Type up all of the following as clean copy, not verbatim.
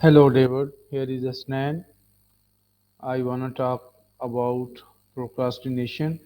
Hello, David. Here is Asnan. I want to talk about procrastination.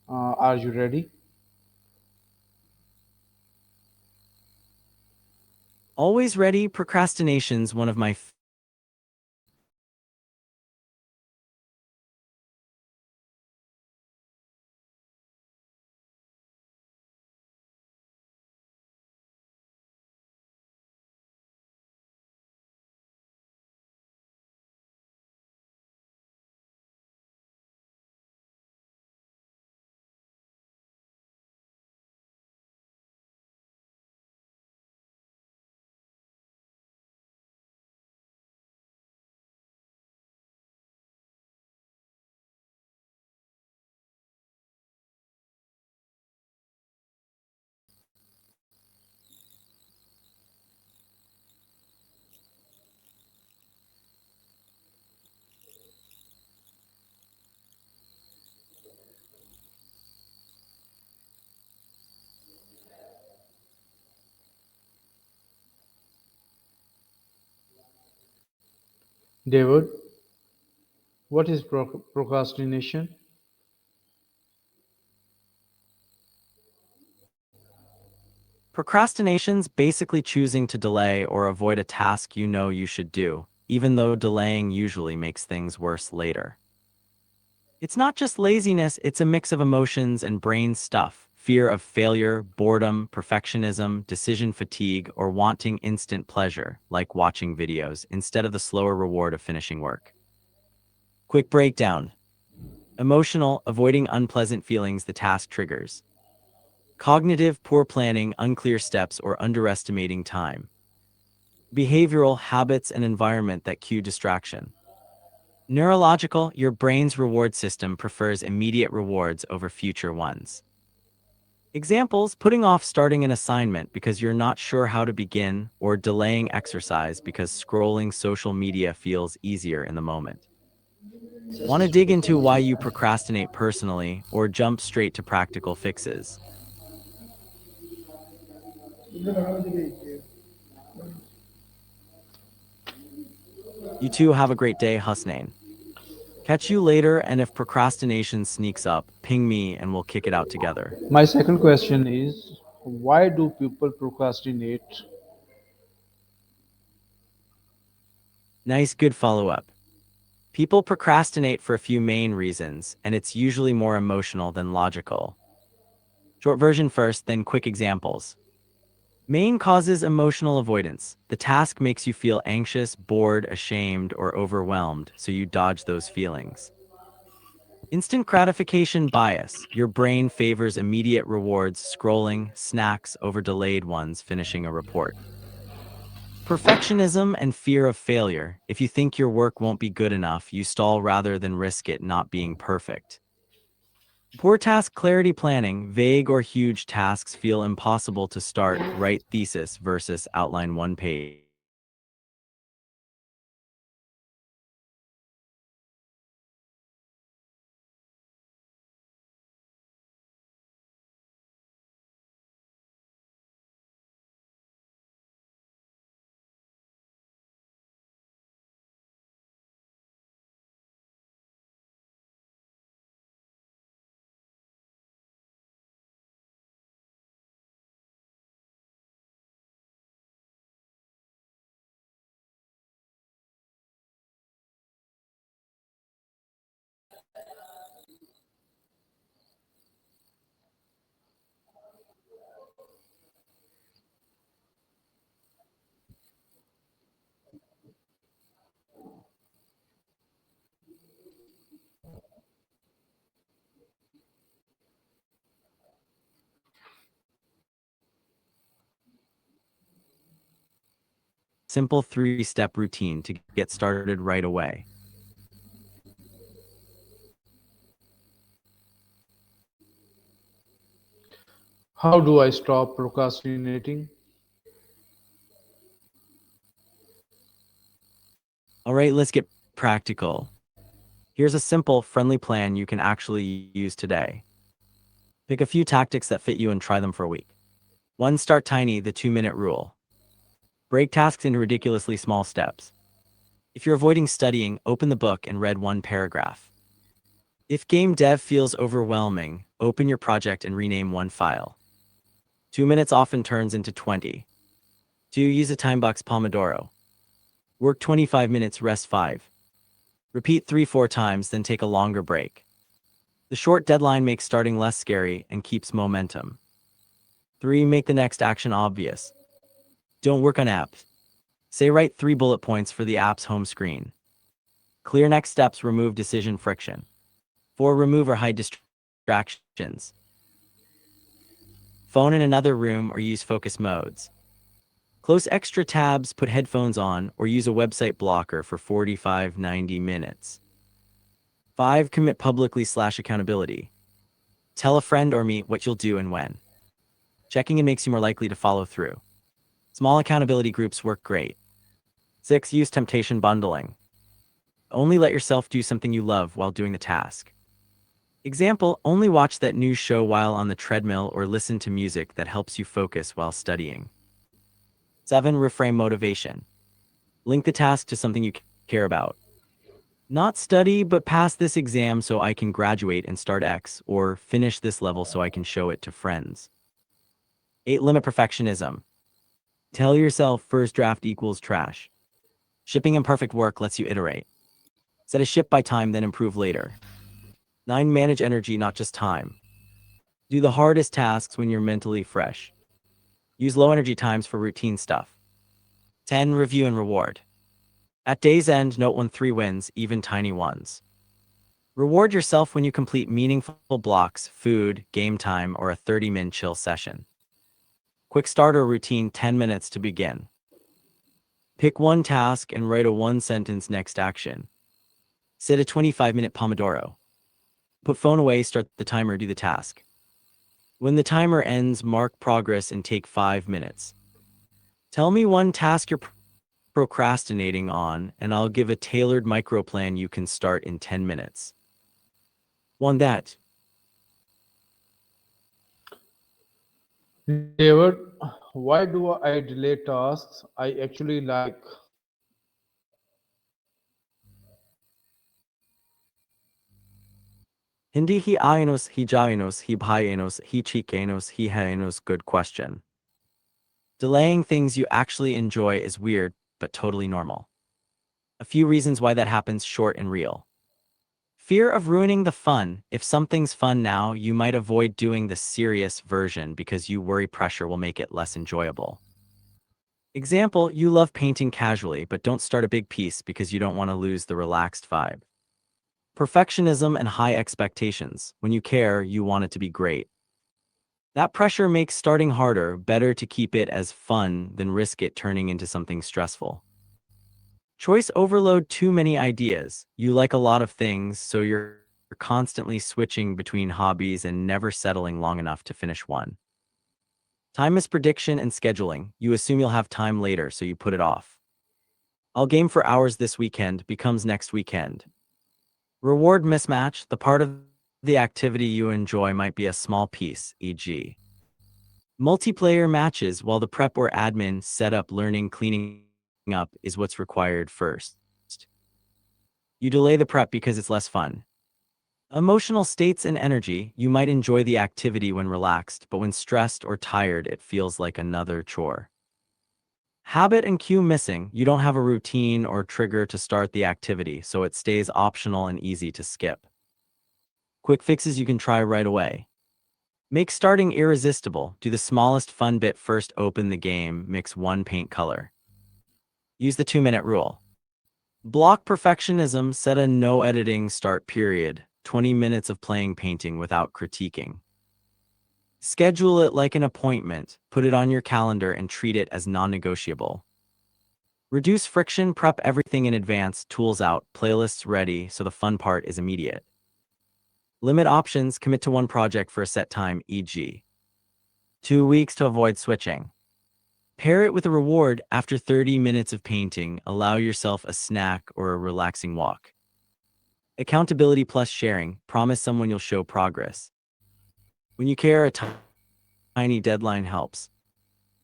Are you ready? Always ready, procrastination's one of my David, what is procrastination? procrastination's basically choosing to delay or avoid a task you know you should do, even though delaying usually makes things worse later. It's not just laziness, it's a mix of emotions and brain stuff. Fear of failure, boredom, perfectionism, decision fatigue, or wanting instant pleasure, like watching videos, instead of the slower reward of finishing work. Quick breakdown. Emotional, avoiding unpleasant feelings the task triggers. Cognitive, poor planning, unclear steps, or underestimating time. Behavioral, habits and environment that cue distraction. Neurological, your brain's reward system prefers immediate rewards over future ones. Examples, putting off starting an assignment because you're not sure how to begin, or delaying exercise because scrolling social media feels easier in the moment. Want to dig into why you procrastinate personally, or jump straight to practical fixes? You two have a great day, Husnain. Catch you later, and if procrastination sneaks up, ping me and we'll kick it out together. My second question is why do people procrastinate? Nice, good follow up. People procrastinate for a few main reasons, and it's usually more emotional than logical. Short version first, then quick examples. Main causes emotional avoidance. The task makes you feel anxious, bored, ashamed, or overwhelmed, so you dodge those feelings. Instant gratification bias. Your brain favors immediate rewards, scrolling, snacks over delayed ones, finishing a report. Perfectionism and fear of failure. If you think your work won't be good enough, you stall rather than risk it not being perfect. Poor task clarity planning. Vague or huge tasks feel impossible to start. Write thesis versus outline one page. Simple 3-step routine to get started right away. How do I stop procrastinating? All right, let's get practical. Here's a simple, friendly plan you can actually use today. Pick a few tactics that fit you and try them for a week. 1. Start tiny, the 2-minute rule. Break tasks into ridiculously small steps. If you're avoiding studying, open the book and read one paragraph. If game dev feels overwhelming, open your project and rename one file. 2 minutes often turns into 20. 2. Use a time box Pomodoro. Work 25 minutes, rest 5. Repeat 3-4 times, then take a longer break. The short deadline makes starting less scary and keeps momentum. 3. Make the next action obvious. Don't work on apps. Say write 3 bullet points for the app's home screen. Clear next steps, remove decision friction. 4. Remove or hide distractions. Phone in another room or use focus modes. Close extra tabs, put headphones on, or use a website blocker for 45-90 minutes. 5. Commit publicly/accountability. Tell a friend or me what you'll do and when. Checking in makes you more likely to follow through. Small accountability groups work great. 6. Use temptation bundling. Only let yourself do something you love while doing the task. Example, only watch that new show while on the treadmill or listen to music that helps you focus while studying. 7. Reframe motivation. Link the task to something you care about. Not study, but pass this exam so I can graduate and start X, or finish this level so I can show it to friends. 8. Limit perfectionism. Tell yourself first draft equals trash. Shipping imperfect work lets you iterate. Set a ship by time, then improve later. 9. Manage energy, not just time. Do the hardest tasks when you're mentally fresh. Use low energy times for routine stuff. 10. Review and reward. At day's end, note 1-3 wins, even tiny ones. Reward yourself when you complete meaningful blocks, food, game time, or a 30-minute chill session. Quick starter routine, 10 minutes to begin. Pick one task and write a one-sentence next action. Set a 25-minute Pomodoro. Put phone away, start the timer, do the task. When the timer ends, mark progress and take 5 minutes. Tell me one task you're procrastinating on, and I'll give a tailored microplan you can start in 10 minutes. One that. David, why do I delay tasks I actually like? Hindi hi ainos, hi jainos, hi bhainos, hi chikenos, hi hainos. Good question. Delaying things you actually enjoy is weird, but totally normal. A few reasons why that happens, short and real. Fear of ruining the fun. If something's fun now, you might avoid doing the serious version because you worry pressure will make it less enjoyable. Example, you love painting casually, but don't start a big piece because you don't want to lose the relaxed vibe. Perfectionism and high expectations. When you care, you want it to be great. That pressure makes starting harder, better to keep it as fun than risk it turning into something stressful. Choice overload, too many ideas. You like a lot of things, so you're constantly switching between hobbies and never settling long enough to finish one. Time misprediction and scheduling. You assume you'll have time later, so you put it off. I'll game for hours this weekend becomes next weekend. Reward mismatch. The part of the activity you enjoy might be a small piece, e.g. multiplayer matches, while the prep or admin, setup, learning, cleaning up is what's required first. You delay the prep because it's less fun. Emotional states and energy. You might enjoy the activity when relaxed, but when stressed or tired, it feels like another chore. Habit and cue missing. You don't have a routine or trigger to start the activity, so it stays optional and easy to skip. Quick fixes you can try right away. Make starting irresistible. Do the smallest fun bit first, open the game, mix one paint color. Use the 2-minute rule. Block perfectionism, set a no editing start period, 20 minutes of playing painting without critiquing. Schedule it like an appointment, put it on your calendar and treat it as non-negotiable. Reduce friction, prep everything in advance, tools out, playlists ready, so the fun part is immediate. Limit options, commit to one project for a set time, e.g. 2 weeks to avoid switching. Pair it with a reward. After 30 minutes of painting, allow yourself a snack or a relaxing walk. Accountability plus sharing, promise someone you'll show progress. When you care, a tiny deadline helps.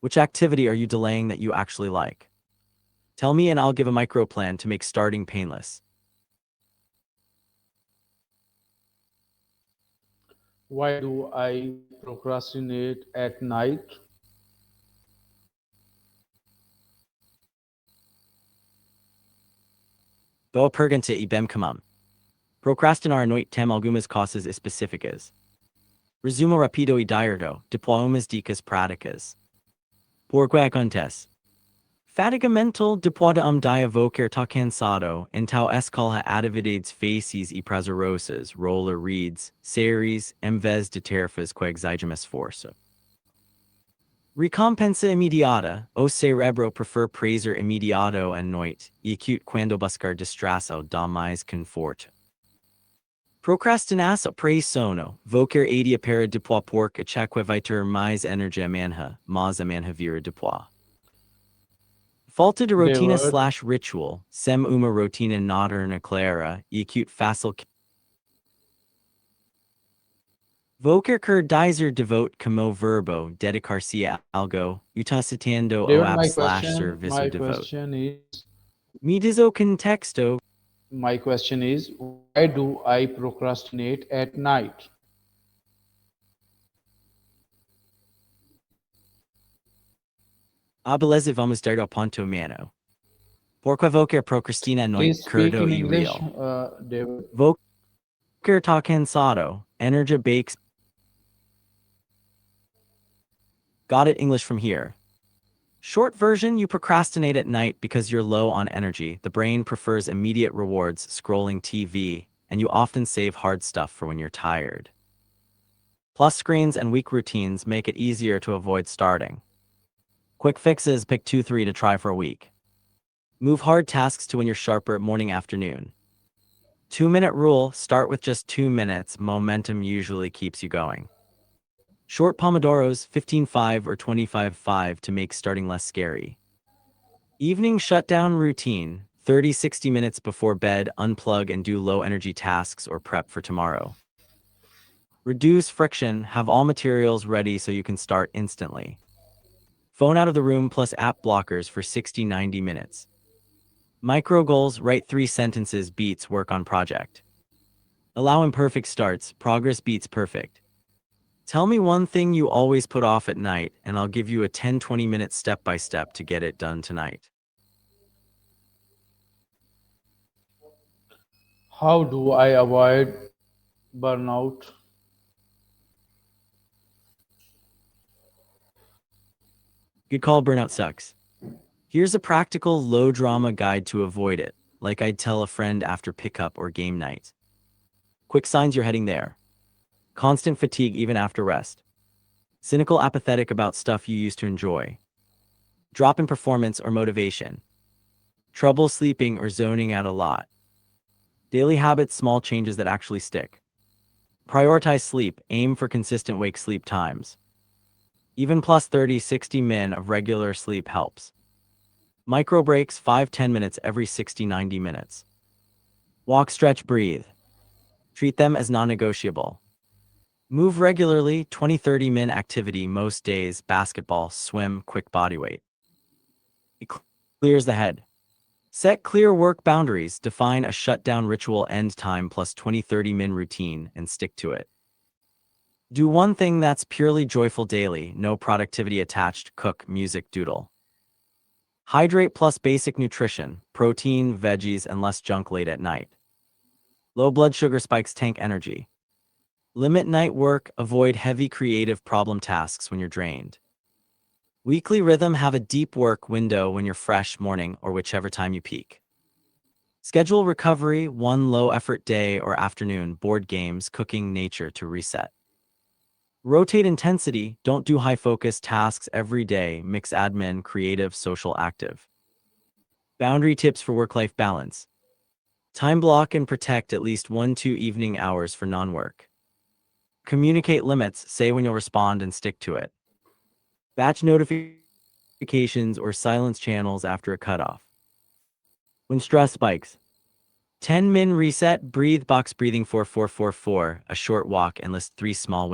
Which activity are you delaying that you actually like? Tell me and I'll give a micro plan to make starting painless. Why do I procrastinate at night? Boa pergunta e bem comum. Procrastinar noite tem algumas causas específicas. Resumo rápido e direto, depois umas dicas práticas. Por que acontece? Fadiga mental depois de dia vocar tá cansado, então escolha atividades fáceis e prazerosas, roller reads, séries, em vez de tarefas que exigem esforço. Recompensa imediata, o cerebro prefere prazer imediato à noite, e acute quando buscar distração dá mais conforto. Procrastinação para sono, vocar adia para depois porque achaque vai ter mais energia amanhã, mas amanhã vira depois. Falta de rotina David, slash ritual, sem uma rotina noturna clara, e acute fácil. Vocar quer dizer devote como verbo, dedicar-se a algo, utilizando o David, ab slash serviço my devote. question is, Me diz o contexto. why do I procrastinate at night? A beleza vamos dar ao ponto mano. Porque vocar procrastina à noite Please speak curto in e English, real. David. Vocar tá cansado, energia bakes. Got it English from here. Short version, you procrastinate at night because you're low on energy, the brain prefers immediate rewards, scrolling TV, and you often save hard stuff for when you're tired. Plus screens and weak routines make it easier to avoid starting. Quick fixes, pick 2-3 to try for a week. Move hard tasks to when you're sharper morning afternoon. 2-minute rule, start with just 2 minutes, momentum usually keeps you going. Short pomodoros, 15-5 or 25-5 to make starting less scary. Evening shutdown routine, 30-60 minutes before bed, unplug and do low energy tasks or prep for tomorrow. Reduce friction, have all materials ready so you can start instantly. Phone out of the room plus app blockers for 60-90 minutes. Micro goals, write 3 sentences, beats work on project. Allow imperfect starts, progress beats perfect. Tell me one thing you always put off at night, and I'll give you a 10-20 minute step by step to get it done tonight. How do I avoid burnout? Good call, burnout sucks. Here's a practical, low drama guide to avoid it, like I'd tell a friend after pickup or game night. Quick signs you're heading there. Constant fatigue even after rest. Cynical apathetic about stuff you used to enjoy. Drop in performance or motivation. Trouble sleeping or zoning out a lot. Daily habits, small changes that actually stick. Prioritize sleep, aim for consistent wake sleep times. Even plus 30-60 min of regular sleep helps. Micro breaks 5-10 minutes every 60-90 minutes. Walk, stretch, breathe. Treat them as non-negotiable. Move regularly, 20-30 min activity most days, basketball, swim, quick body weight. It clears the head. Set clear work boundaries, define a shutdown ritual end time plus 20-30 min routine and stick to it. Do one thing that's purely joyful daily, no productivity attached, cook, music, doodle. Hydrate plus basic nutrition, protein, veggies, and less junk late at night. Low blood sugar spikes tank energy. Limit night work, avoid heavy creative problem tasks when you're drained. Weekly rhythm, have a deep work window when you're fresh, morning or whichever time you peak. Schedule recovery, one low effort day or afternoon, board games, cooking, nature to reset. Rotate intensity, don't do high focus tasks every day, mix admin, creative, social, active. Boundary tips for work-life balance. Time block and protect at least 1-2 evening hours for non-work. Communicate limits, say when you'll respond and stick to it. Batch notifications or silence channels after a cutoff. When stress spikes. 10 min reset, breathe, box breathing 4444, a short walk and list 3 small